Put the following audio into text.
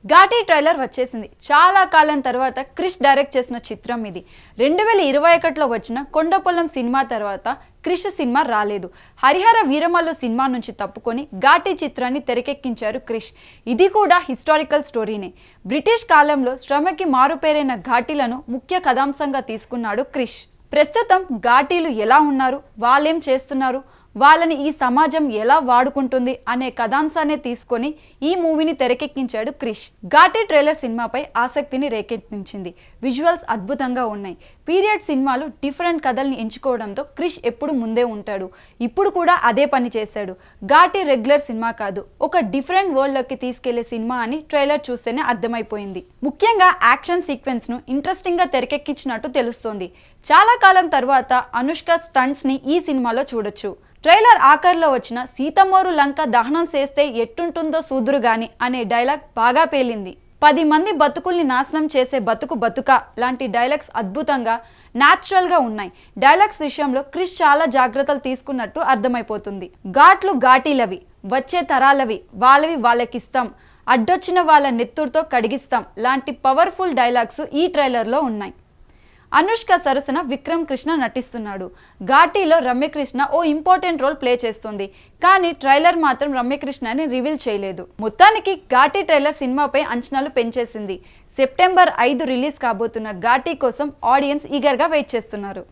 ఘాటీ trailer వచ్చేసింది. చాలా కాలం తర్వాత క్రిష్ డైరెక్ట్ చేసిన చిత్రం ఇది. 2021లో వచ్చిన కొండపొలం సినిమా తర్వాత క్రిష్ సినిమా రాలేదు. హరిహర వీరమల్లు సినిమా నుంచి తప్పుకొని ఘాటీ చిత్రాన్ని తెరకెక్కించారు క్రిష్. ఇది కూడా హిస్టారికల్ స్టోరీనే. బ్రిటిష్ కాలంలో శ్రమకి మారుపేరైన ఘాటీలను ముఖ్య కథాంశంగా తీసుకున్నాడు క్రిష్. ప్రస్తుతం ఘాటీలు ఎలా ఉన్నారు, వాళ్ళేం చేస్తున్నారు, వాళ్ళని ఈ సమాజం ఎలా వాడుకుంటుంది అనే కథాంశాన్ని తీసుకొని ఈ మూవీని తెరకెక్కించాడు క్రిష్. ఘాటీ ట్రైలర్ సినిమాపై ఆసక్తిని రేకెత్తించింది. విజువల్స్ అద్భుతంగా ఉన్నాయి. పీరియడ్ సినిమాలు డిఫరెంట్ కథల్ని ఎంచుకోవడంతో క్రిష్ ఎప్పుడు ముందే ఉంటాడు. ఇప్పుడు కూడా అదే పని చేశాడు. ఘాటీ రెగ్యులర్ సినిమా కాదు, ఒక డిఫరెంట్ వరల్డ్లోకి తీసుకెళ్లే సినిమా అని ట్రైలర్ చూస్తేనే అర్థమైపోయింది. ముఖ్యంగా యాక్షన్ సీక్వెన్స్ను ఇంట్రెస్టింగ్గా తెరకెక్కించినట్టు తెలుస్తోంది. చాలా కాలం తర్వాత అనుష్క స్టంట్స్ని ఈ సినిమాలో చూడొచ్చు. ట్రైలర్ ఆఖరిలో వచ్చిన సీతమ్మోరు లంక దహనం చేస్తే ఎట్టుంటుందో సూదురు గాని అనే డైలాగ్ బాగా పేలింది. 10 మంది బతుకుల్ని నాశనం చేసే బతుకు బతుక లాంటి డైలాగ్స్ అద్భుతంగా న్యాచురల్గా ఉన్నాయి. డైలాగ్స్ విషయంలో క్రిష్ చాలా జాగ్రత్తలు తీసుకున్నట్టు అర్థమైపోతుంది. ఘాట్లు ఘాటీలవి, వచ్చే తరాలవి, వాళ్ళవి వాళ్ళకిస్తాం, అడ్డొచ్చిన వాళ్ళ నెత్తురుతో కడిగిస్తాం లాంటి పవర్ఫుల్ డైలాగ్స్ ఈ ట్రైలర్లో ఉన్నాయి. అనుష్క సరసన విక్రమ్ కృష్ణ నటిస్తున్నాడు. ఘాటీలో రమ్యకృష్ణ ఓ ఇంపార్టెంట్ రోల్ ప్లే చేస్తుంది. కానీ ట్రైలర్ మాత్రం రమ్యకృష్ణని రివీల్ చేయలేదు. మొత్తానికి ఘాటీ ట్రైలర్ సినిమాపై అంచనాలు పెంచేసింది. సెప్టెంబర్ 5 రిలీజ్ కాబోతున్న ఘాటీ కోసం ఆడియన్స్ ఈగర్గా వెయిట్ చేస్తున్నారు.